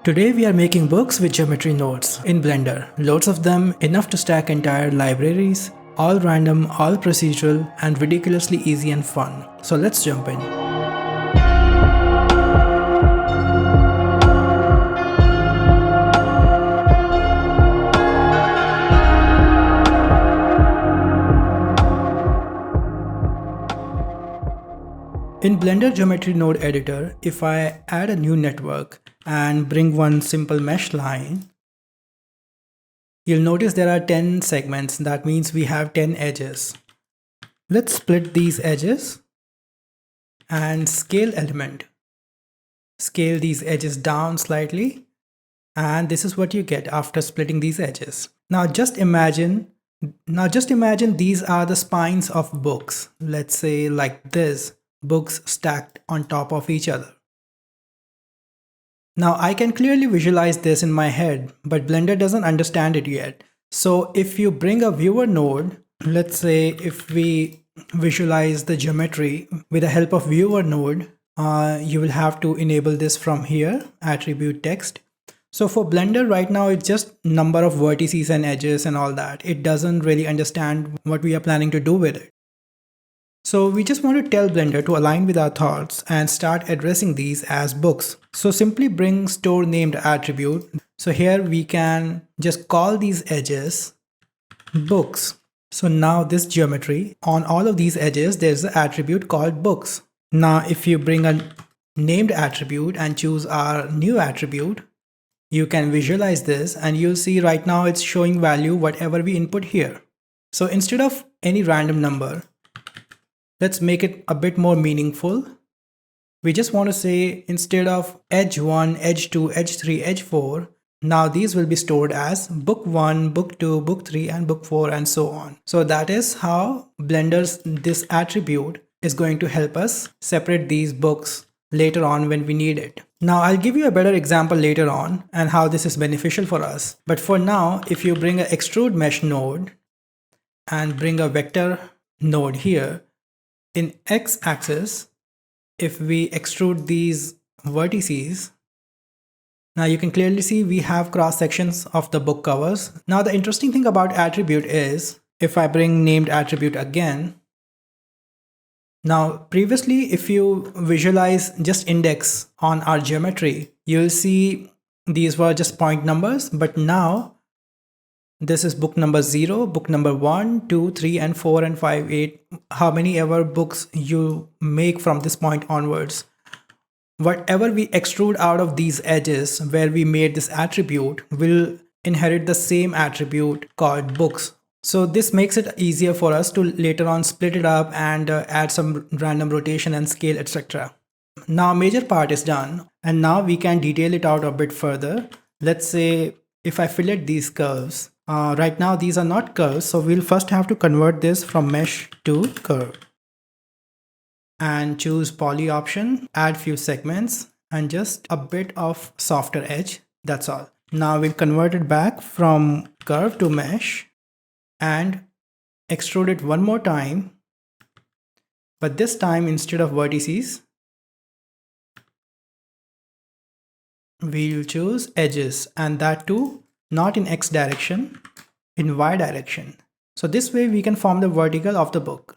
Today we are making books with geometry nodes in Blender. Loads of them, enough to stack entire libraries, all random, all procedural, and ridiculously easy and fun. So let's jump in. In Blender Geometry Node Editor, if I add a new network and bring one simple mesh line, you'll notice there are 10 segments. That means we have 10 edges. Let's split these edges and scale element. Scale these edges down slightly, and this is what you get after splitting these edges. Now just imagine these are the spines of books. Let's say like this. Books stacked on top of each other. Now I can clearly visualize this in my head, but Blender doesn't understand it yet. So if you bring a viewer node, let's say if we visualize the geometry with the help of viewer node, you will have to enable this from here, attribute text. So for Blender right now, it's just number of vertices and edges and all that. It doesn't really understand what we are planning to do with it. So we just want to tell Blender to align with our thoughts and start addressing these as books. So simply bring store named attribute. So here we can just call these edges books. So now this geometry, on all of these edges, there's an attribute called books. Now if you bring a named attribute and choose our new attribute, you can visualize this and you'll see right now it's showing value whatever we input here. So instead of any random number, let's make it a bit more meaningful. We just want to say instead of edge 1, edge 2, edge 3, edge 4, now these will be stored as book 1, book 2, book 3 and book 4 and so on. So that is how Blender's this attribute is going to help us separate these books later on when we need it. Now I'll give you a better example later on and how this is beneficial for us. But for now, if you bring an extrude mesh node and bring a vector node here, in x-axis, if we extrude these vertices, now you can clearly see we have cross sections of the book covers. Now the interesting thing about attribute is, if I bring named attribute again, now previously if you visualize just index on our geometry, you'll see these were just point numbers, but now this is book number 0, book number 1, 2, 3 and 4 and 5, 8, how many ever books you make from this point onwards. Whatever we extrude out of these edges where we made this attribute will inherit the same attribute called books. So this makes it easier for us to later on split it up and add some random rotation and scale, etc. Now major part is done and now we can detail it out a bit further. Let's say if I fillet these curves, right now these are not curves, so we'll first have to convert this from mesh to curve and choose poly option, add few segments and just a bit of softer edge. That's all. Now we'll convert it back from curve to mesh and extrude it one more time, but this time instead of vertices, we'll choose edges, and that too not in X direction, in Y direction. So this way we can form the vertical of the book.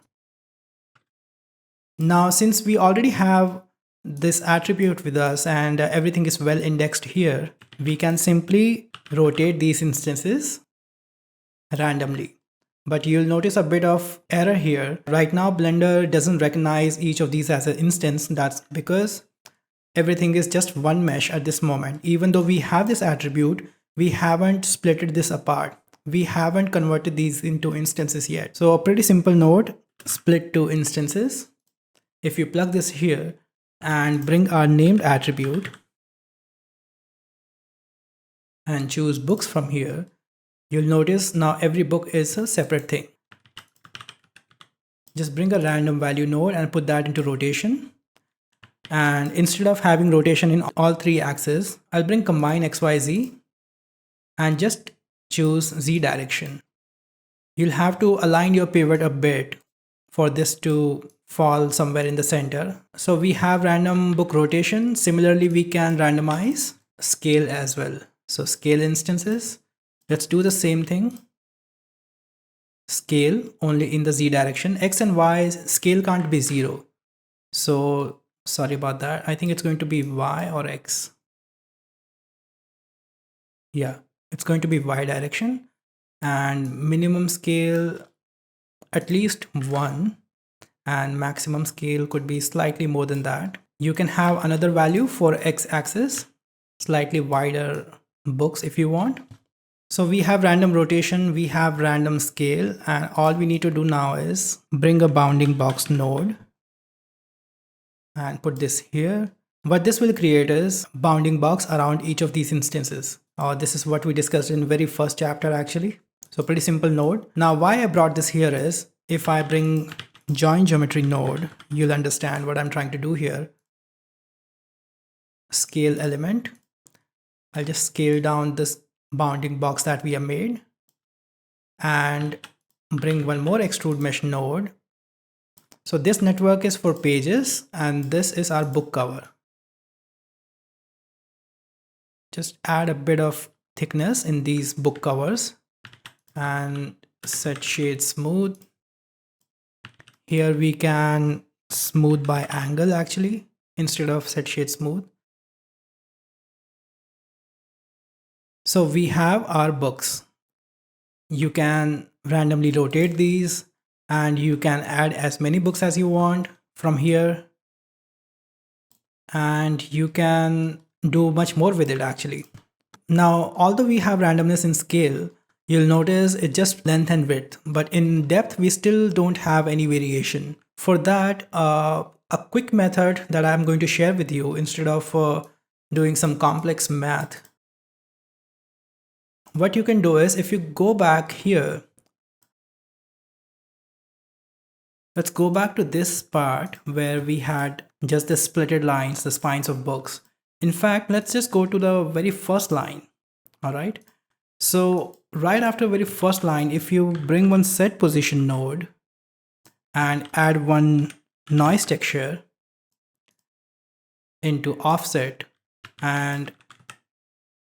Now since we already have this attribute with us and everything is well indexed here, we can simply rotate these instances randomly. But you'll notice a bit of error here. Right now Blender doesn't recognize each of these as an instance. That's because everything is just one mesh at this moment. Even though we have this attribute, we haven't splitted this apart. We haven't converted these into instances yet. So a pretty simple node, split to instances. If you plug this here and bring our named attribute and choose books from here, you'll notice now every book is a separate thing. Just bring a random value node and put that into rotation. And instead of having rotation in all three axes, I'll bring combine XYZ and just choose Z direction. You'll have to align your pivot a bit for this to fall somewhere in the center. So we have random book rotation. Similarly, we can randomize scale as well. So scale instances, let's do the same thing. Scale only in the z direction. X and y scale can't be 0. So sorry about that. I think it's going to be y or x. Yeah, it's going to be y direction, and minimum scale at least 1, and maximum scale could be slightly more than that. You can have another value for x-axis, slightly wider books if you want. So we have random rotation, we have random scale, and all we need to do now is bring a bounding box node and put this here. What this will create is bounding box around each of these instances. This is what we discussed in the very first chapter actually. So pretty simple node. Now why I brought this here is, if I bring join geometry node, you'll understand what I'm trying to do here. Scale element. I'll just scale down this bounding box that we have made and bring one more extrude mesh node. So this network is for pages and this is our book cover. Just add a bit of thickness in these book covers and set shade smooth. Here we can smooth by angle actually instead of set shade smooth. So we have our books. You can randomly rotate these and you can add as many books as you want from here, and you can do much more with it actually. Now, although we have randomness in scale, you'll notice it's just length and width, but in depth we still don't have any variation. For that, a quick method that I'm going to share with you instead of doing some complex math. What you can do is, if you go back here, let's go back to this part where we had just the splitted lines, the spines of books. In fact, let's just go to the very first line. All right. So right after very first line, if you bring one set position node and add one noise texture into offset and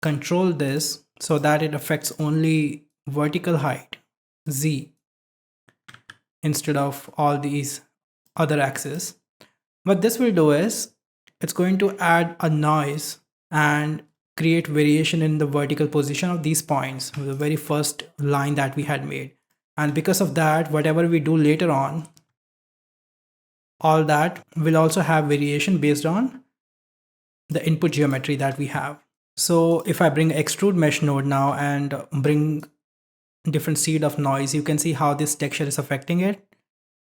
control this so that it affects only vertical height Z instead of all these other axes. What this will do is it's going to add a noise and create variation in the vertical position of these points, the very first line that we had made. And because of that, whatever we do later on, all that will also have variation based on the input geometry that we have. So if I bring extrude mesh node now and bring different seed of noise, you can see how this texture is affecting it.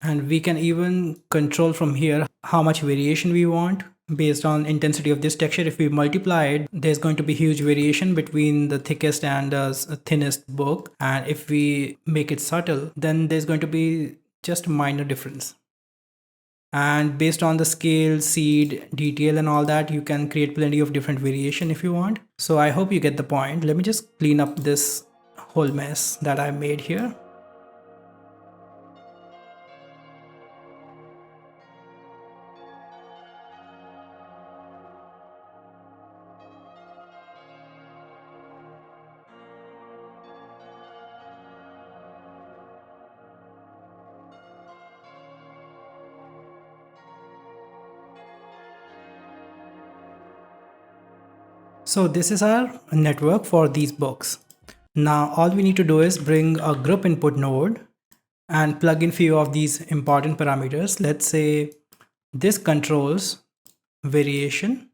And we can even control from here how much variation we want based on intensity of this texture. If we multiply it, there's going to be huge variation between the thickest and the thinnest book. And if we make it subtle, then there's going to be just a minor difference. And based on the scale, seed, detail and all that, you can create plenty of different variation if you want. So I hope you get the point. Let me just clean up this whole mess that I made here. So this is our network for these books. Now all we need to do is bring a group input node and plug in few of these important parameters. Let's say this controls variation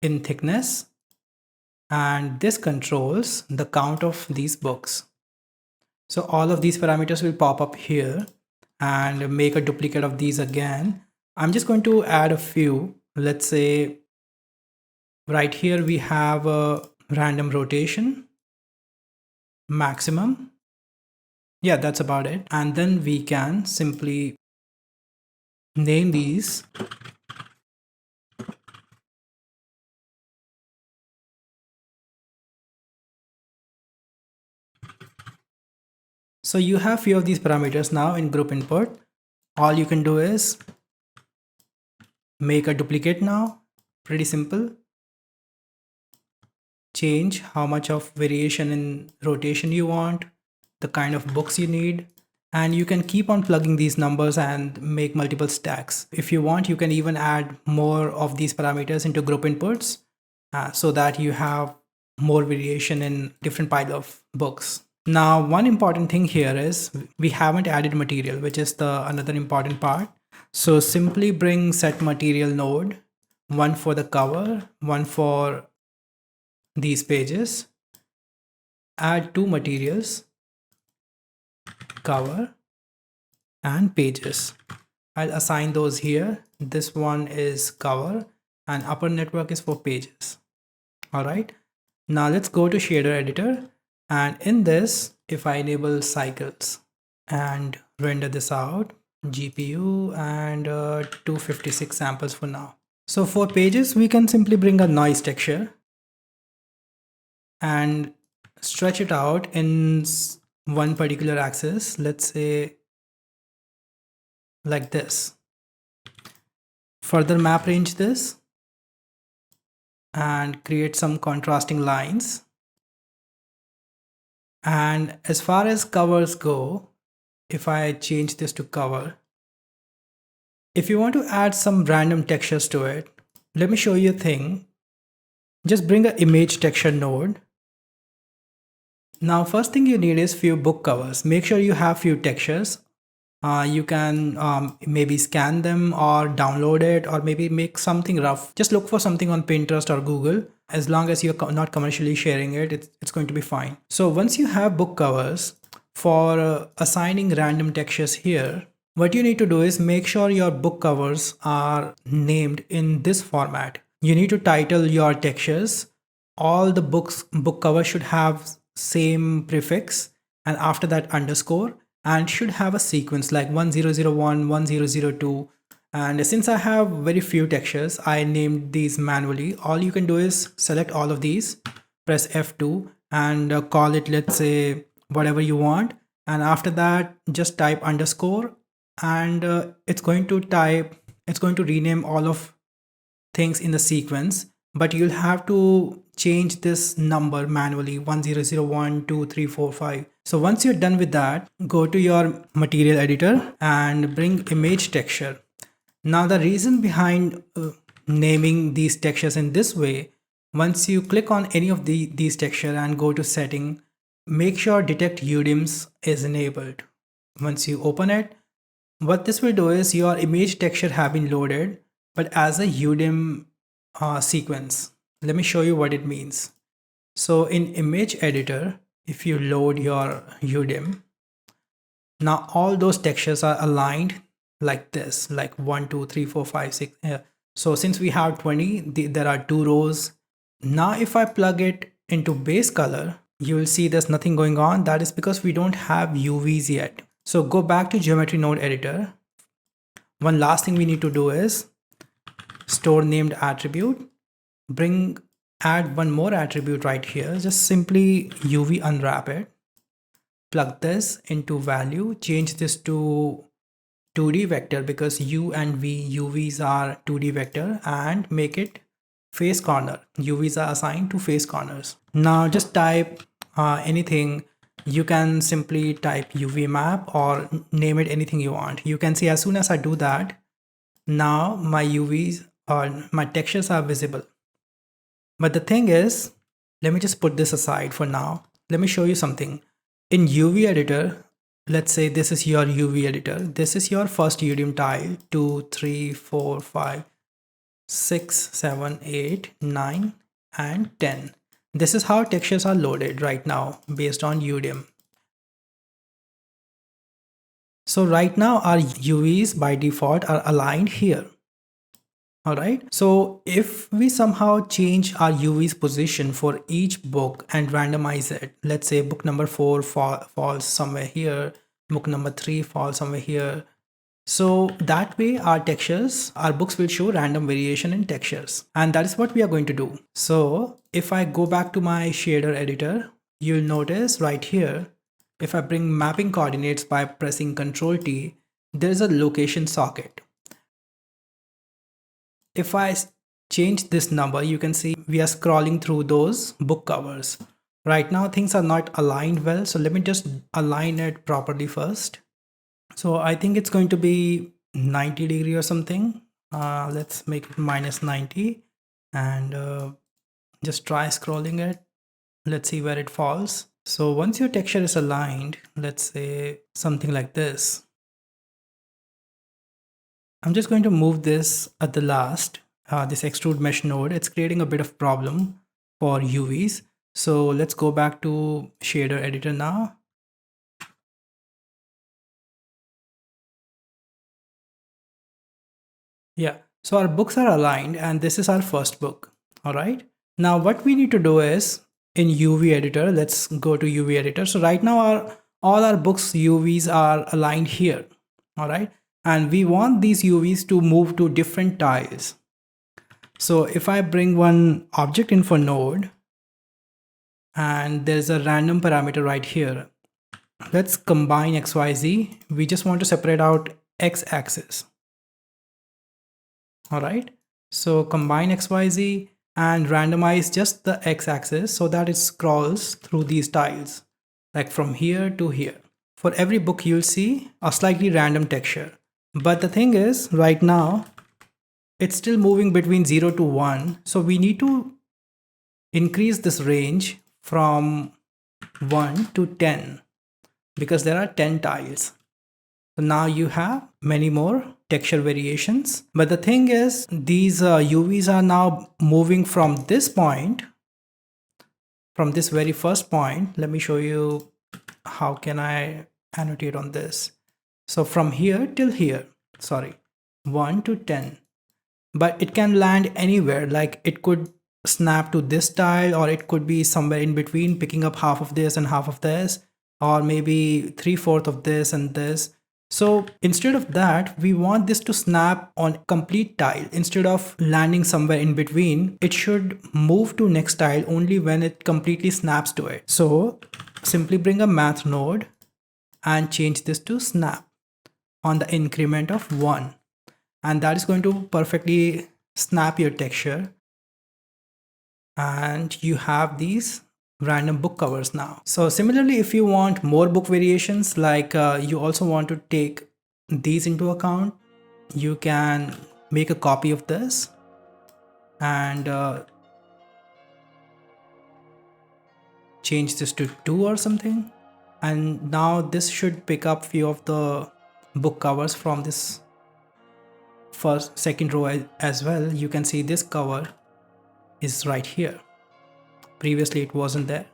in thickness and this controls the count of these books. So all of these parameters will pop up here and make a duplicate of these again. I'm just going to add a few. Let's say right here we have a random rotation, maximum. Yeah, that's about it. And then we can simply name these. So you have few of these parameters now in group input. All you can do is make a duplicate now. Pretty simple. change how much of variation in rotation you want, the kind of books you need, and you can keep on plugging these numbers and make multiple stacks. If you want, you can even add more of these parameters into group inputs so that you have more variation in different pile of books. Now, one important thing here is we haven't added material, which is the another important part. So simply bring set material node, one for the cover, one for these pages. Add two materials, cover and pages. I'll assign those here. This one is cover and upper network is for pages. All right. Now let's go to shader editor, and in this, if I enable cycles and render this out, GPU and 256 samples for now. So for pages, we can simply bring a noise texture and stretch it out in one particular axis, let's say like this. Further map range this and create some contrasting lines. And as far as covers go, if I change this to cover, if you want to add some random textures to it, let me show you a thing. Just bring an image texture node. Now, first thing you need is few book covers. Make sure you have few textures. You can maybe scan them or download it or maybe make something rough. Just look for something on Pinterest or Google. As long as you're not commercially sharing it, it's going to be fine. So once you have book covers, for assigning random textures here, what you need to do is make sure your book covers are named in this format. You need to title your textures. All the book cover should have same prefix and after that underscore, and should have a sequence like 1001, 1002. And since I have very few textures, I named these manually. All you can do is select all of these, press F2 and call it, let's say, whatever you want. And after that, just type underscore and it's going to rename all of things in the sequence, but you'll have to change this number manually, 1001, 2, 3, 4, 5. So once you're done with that, go to your material editor and bring image texture. Now the reason behind naming these textures in this way, once you click on any of these texture and go to setting, make sure detect UDIMs is enabled. Once you open it, what this will do is your image texture have been loaded, but as a UDIM sequence. Let me show you what it means. So in image editor, if you load your UDIM, now all those textures are aligned like this, like 1, 2, 3, 4, 5, 6. So since we have 20, there are 2 rows. Now if I plug it into base color, you will see there's nothing going on. That is because we don't have UVs yet. So go back to geometry node editor. One last thing we need to do is store named attribute, add one more attribute right here, just simply UV unwrap it, plug this into value, change this to 2D vector because U and V UVs are 2D vector, and make it face corner. UVs are assigned to face corners. Now just type anything. You can simply type UV map or name it anything you want. You can see as soon as I do that, now my UVs or my textures are visible. But the thing is, let me just put this aside for now. Let me show you something. In UV editor, let's say this is your UV editor. This is your first UDIM tile, 2, 3, 4, 5, 6, 7, 8, 9, and 10. This is how textures are loaded right now based on UDIM. So right now our UVs by default are aligned here. All right. So if we somehow change our UV's position for each book and randomize it, let's say book number 4 falls somewhere here, book number 3 falls somewhere here. So that way our books will show random variation in textures. And that is what we are going to do. So if I go back to my shader editor, you'll notice right here, if I bring mapping coordinates by pressing Ctrl T, there's a location socket. If I change this number, you can see we are scrolling through those book covers. Right now things are not aligned well, so let me just align it properly first. So I think it's going to be 90 degree or something. Let's make it -90 and just try scrolling it. Let's see where it falls. So once your texture is aligned, let's say something like this. I'm just going to move this at the last, this extrude mesh node. It's creating a bit of problem for UVs. So let's go back to shader editor now. Yeah, so our books are aligned and this is our first book. All right. Now what we need to do is in UV editor, let's go to UV editor. So right now all our books UVs are aligned here. All right. And we want these UVs to move to different tiles. So if I bring one object info node and there's a random parameter right here, let's combine XYZ. We just want to separate out X axis. All right. So combine XYZ and randomize just the X axis so that it scrolls through these tiles, like from here to here. For every book, you'll see a slightly random texture. But the thing is, right now, it's still moving between 0 to 1. So we need to increase this range from 1 to 10 because there are 10 tiles. So now you have many more texture variations. But the thing is, these UVs are now moving from this point, from this very first point. Let me show you how can I annotate on this. So from here till here, 1 to 10, but it can land anywhere. Like it could snap to this tile, or it could be somewhere in between, picking up half of this and half of this, or maybe 3/4 of this and this. So instead of that, we want this to snap on complete tile. Instead of landing somewhere in between, it should move to next tile only when it completely snaps to it. So simply bring a math node and change this to snap on the increment of 1. And that is going to perfectly snap your texture. And you have these random book covers now. So similarly, if you want more book variations, like you also want to take these into account, you can make a copy of this and change this to 2 or something. And now this should pick up few of the book covers from this second row as well. You can see this cover is right here. Previously it wasn't there.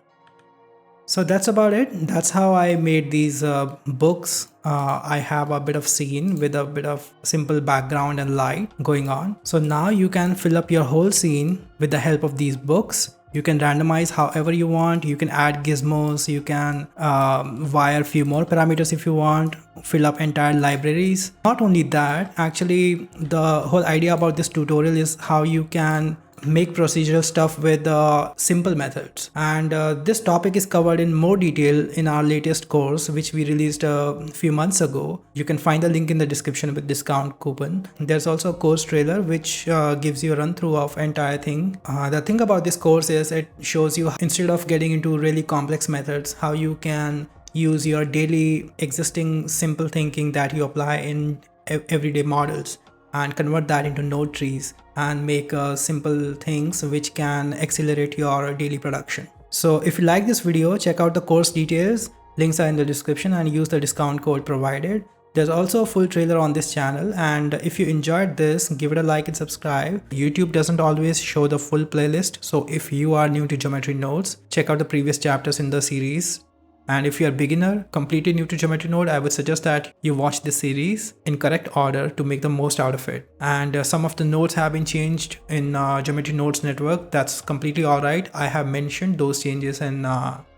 So that's about it. That's how I made these books. I have a bit of scene with a bit of simple background and light going on. So now you can fill up your whole scene with the help of these books. You can randomize however you want. You can add gizmos. You can wire a few more parameters if you want. Fill up entire libraries. Not only that, actually the whole idea about this tutorial is how you can make procedural stuff with simple methods, and this topic is covered in more detail in our latest course which we released a few months ago. You can find the link in the description with discount coupon. There's also a course trailer which gives you a run through of entire thing. The thing about this course is it shows you, instead of getting into really complex methods, how you can use your daily existing simple thinking that you apply in everyday models and convert that into node trees and make simple things which can accelerate your daily production. So if you like this video, check out the course details. Links are in the description and use the discount code provided. There's also a full trailer on this channel, and if you enjoyed this, give it a like and subscribe. YouTube doesn't always show the full playlist, so if you are new to geometry nodes, check out the previous chapters in the series. And if you're a beginner, completely new to geometry node, I would suggest that you watch this series in correct order to make the most out of it. And some of the nodes have been changed in geometry nodes network. That's completely alright. I have mentioned those changes in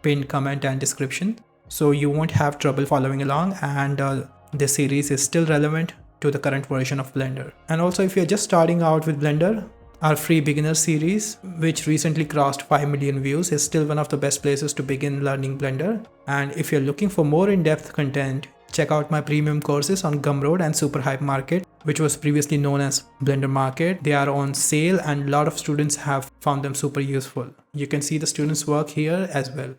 pinned comment and description, so you won't have trouble following along, and this series is still relevant to the current version of Blender. And also, if you're just starting out with Blender, our free beginner series, which recently crossed 5 million views, is still one of the best places to begin learning Blender. And if you're looking for more in-depth content, check out my premium courses on Gumroad and Super Hype Market. which was previously known as Blender Market. They are on sale and a lot of students have found them super useful. You can see the students' work here as well.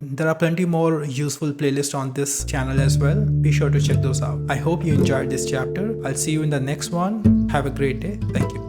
There are plenty more useful playlists on this channel as well. Be sure to check those out. I hope you enjoyed this chapter. I'll see you in the next one. Have a great day. Thank you.